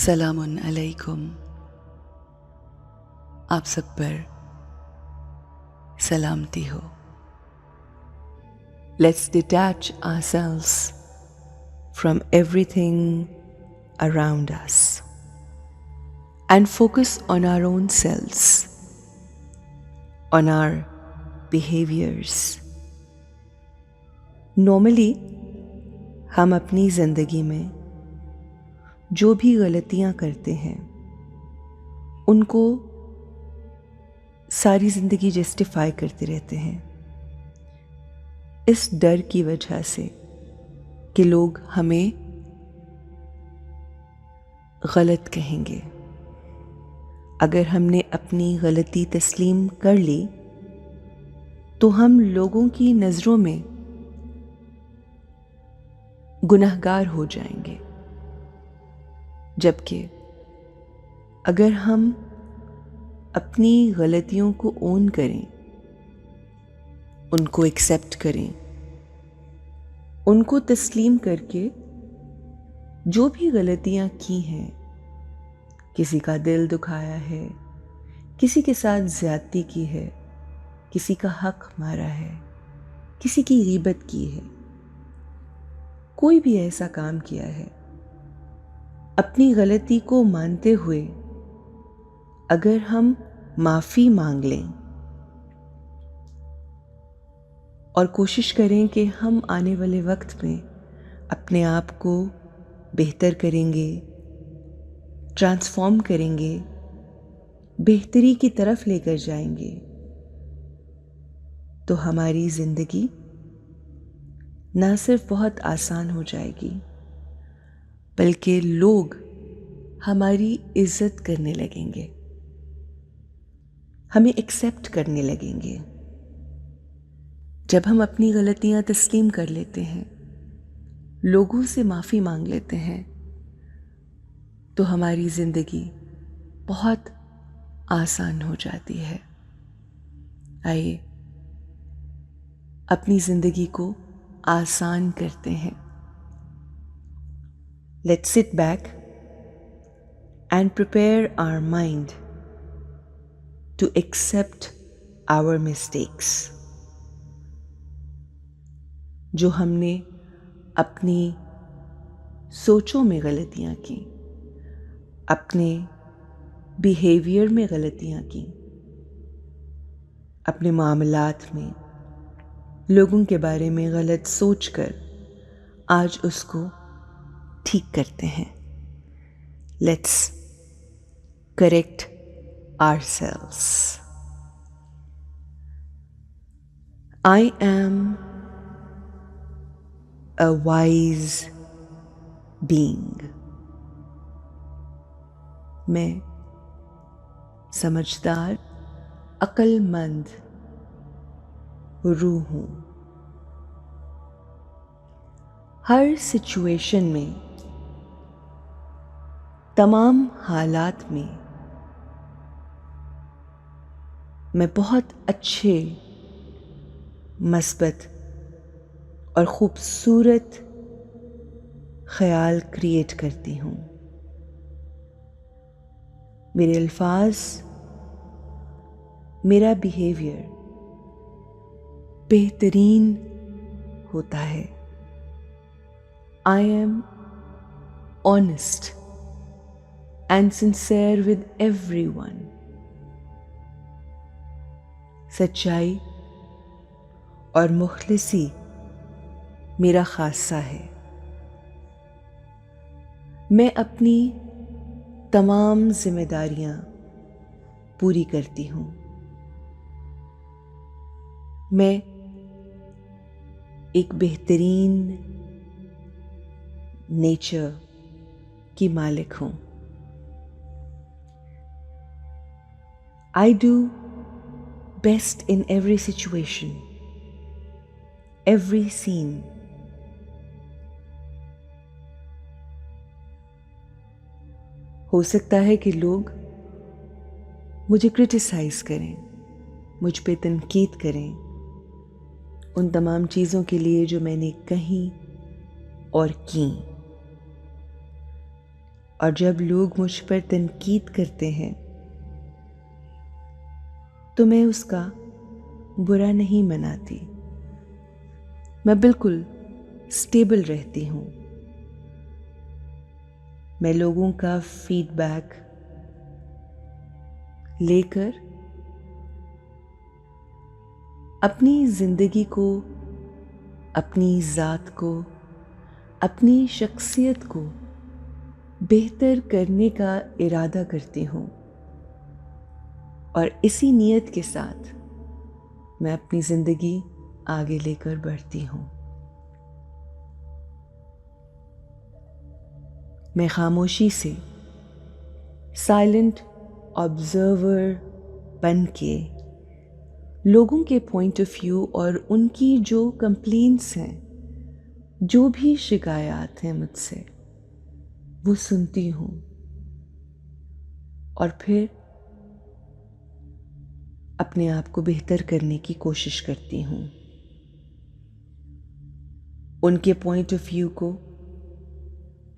सलामुन अलैकुम। आप सब पर सलामती हो। Let's detach ourselves from everything around us and focus on our own selves, on our behaviors. Normally, हम अपनी ज़िंदगी में जो भी गलतियाँ करते हैं उनको सारी ज़िंदगी जस्टिफाई करते रहते हैं, इस डर की वजह से कि लोग हमें गलत कहेंगे। अगर हमने अपनी गलती तस्लीम कर ली तो हम लोगों की नज़रों में गुनहगार हो जाएंगे, जबकि अगर हम अपनी गलतियों को ओन करें, उनको एक्सेप्ट करें, उनको तस्लीम करके जो भी गलतियां की हैं, किसी का दिल दुखाया है, किसी के साथ ज्यादती की है, किसी का हक मारा है, किसी की गीबत की है, कोई भी ऐसा काम किया है, अपनी गलती को मानते हुए अगर हम माफ़ी मांग लें और कोशिश करें कि हम आने वाले वक्त में अपने आप को बेहतर करेंगे, ट्रांसफॉर्म करेंगे, बेहतरी की तरफ लेकर जाएंगे, तो हमारी ज़िंदगी ना सिर्फ बहुत आसान हो जाएगी बल्कि लोग हमारी इज्जत करने लगेंगे, हमें एक्सेप्ट करने लगेंगे। जब हम अपनी गलतियां तस्लीम कर लेते हैं, लोगों से माफ़ी मांग लेते हैं, तो हमारी ज़िंदगी बहुत आसान हो जाती है। आइए अपनी ज़िंदगी को आसान करते हैं। Let's sit back and prepare our mind to accept our mistakes. जो हमने अपनी सोचों में गलतियां की, अपने बिहेवियर में गलतियां की, अपने मामलात में लोगों के बारे में गलत सोचकर आज उसको ठीक करते हैं। Let's correct ourselves. I am a wise being. मैं समझदार, अक्लमंद रूह हूँ। हर सिचुएशन में, तमाम हालात में मैं बहुत अच्छे, मस्बत और खूबसूरत ख्याल क्रिएट करती हूँ। मेरे अल्फाज, मेरा बिहेवियर बेहतरीन होता है। I am honest and sincere with everyone. सच्चाई और मुखलिसी मेरा खासा है। मैं अपनी तमाम जिम्मेदारियां पूरी करती हूँ। मैं एक बेहतरीन नेचर की मालिक हूँ। I do best in every situation, every scene. हो सकता है कि लोग मुझे क्रिटिसाइज करें, मुझ पे तनकीद करें उन तमाम चीज़ों के लिए जो मैंने कही और की, और जब लोग मुझ पर तनकीद करते हैं तो मैं उसका बुरा नहीं मनाती। मैं बिल्कुल स्टेबल रहती हूँ। मैं लोगों का फीडबैक लेकर अपनी ज़िंदगी को, अपनी ज़ात को, अपनी शख्सियत को बेहतर करने का इरादा करती हूँ और इसी नीयत के साथ मैं अपनी ज़िंदगी आगे लेकर बढ़ती हूँ। मैं खामोशी से साइलेंट ऑब्जर्वर बन के लोगों के पॉइंट ऑफ व्यू और उनकी जो कंप्लेंट्स हैं, जो भी शिकायत हैं मुझसे, वो सुनती हूँ और फिर अपने आप को बेहतर करने की कोशिश करती हूँ। उनके पॉइंट ऑफ व्यू को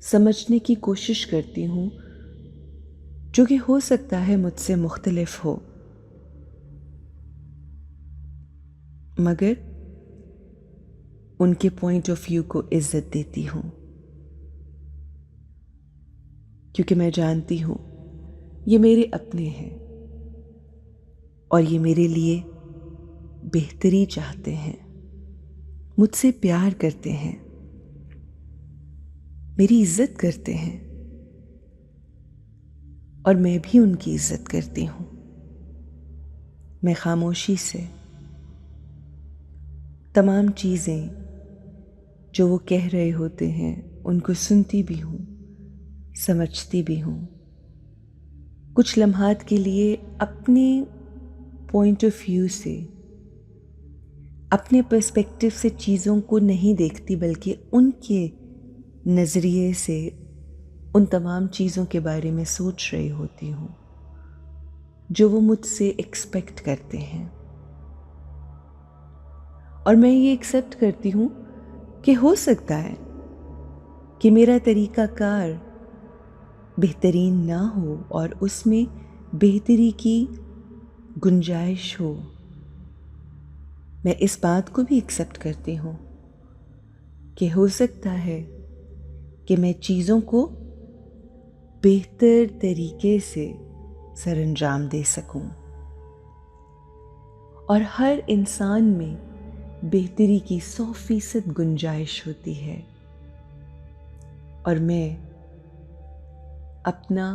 समझने की कोशिश करती हूँ, जो कि हो सकता है मुझसे मुख्तलिफ हो, मगर उनके पॉइंट ऑफ व्यू को इज्जत देती हूँ, क्योंकि मैं जानती हूँ ये मेरे अपने हैं और ये मेरे लिए बेहतरी चाहते हैं, मुझसे प्यार करते हैं, मेरी इज्जत करते हैं और मैं भी उनकी इज्जत करती हूँ। मैं खामोशी से तमाम चीज़ें जो वो कह रहे होते हैं उनको सुनती भी हूँ, समझती भी हूँ। कुछ लम्हात के लिए अपने पॉइंट ऑफ व्यू से, अपने पर्सपेक्टिव से चीज़ों को नहीं देखती, बल्कि उनके नज़रिए से उन तमाम चीज़ों के बारे में सोच रही होती हूँ जो वो मुझसे एक्सपेक्ट करते हैं। और मैं ये एक्सेप्ट करती हूँ कि हो सकता है कि मेरा तरीक़ाकार बेहतरीन ना हो और उसमें बेहतरी की गुंजाइश हो। मैं इस बात को भी एक्सेप्ट करती हूँ कि हो सकता है कि मैं चीज़ों को बेहतर तरीके से सरअंजाम दे सकूं और हर इंसान में बेहतरी की 100% गुंजाइश होती है और मैं अपना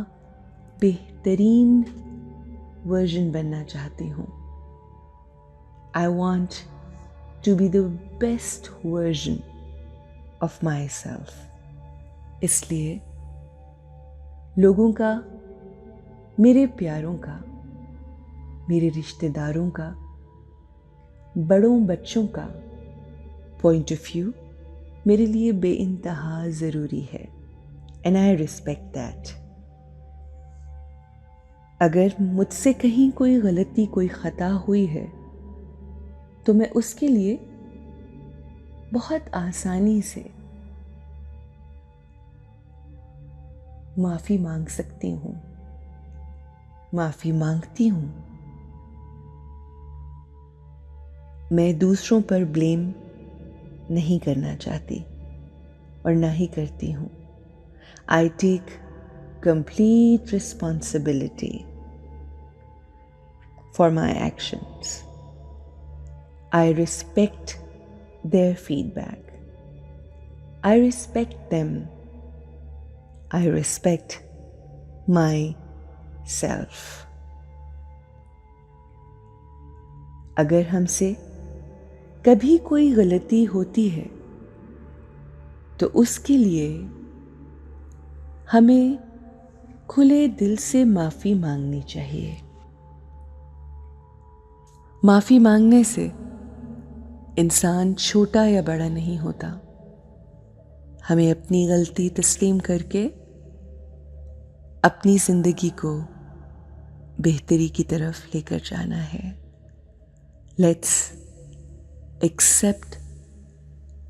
बेहतरीन वर्जन बनना चाहती हूँ। I want to be the best version of myself. इसलिए लोगों का, मेरे प्यारों का, मेरे रिश्तेदारों का, बड़ों बच्चों का पॉइंट ऑफ व्यू मेरे लिए बेइंतहा ज़रूरी है एंड आई रिस्पेक्ट दैट। अगर मुझसे कहीं कोई गलती, कोई ख़ता हुई है तो मैं उसके लिए बहुत आसानी से माफ़ी मांग सकती हूँ, माफ़ी मांगती हूँ। मैं दूसरों पर ब्लेम नहीं करना चाहती और ना ही करती हूँ। I take complete responsibility for my actions. I respect their feedback. I respect them. I respect myself. अगर हमसे कभी कोई गलती होती है तो उसके लिए हमें खुले दिल से माफ़ी मांगनी चाहिए। माफ़ी मांगने से इंसान छोटा या बड़ा नहीं होता। हमें अपनी गलती तस्लीम करके अपनी ज़िंदगी को बेहतरी की तरफ लेकर जाना है। Let's accept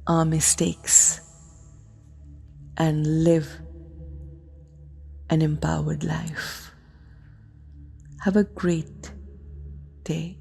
our mistakes and live an empowered life. Have a great day.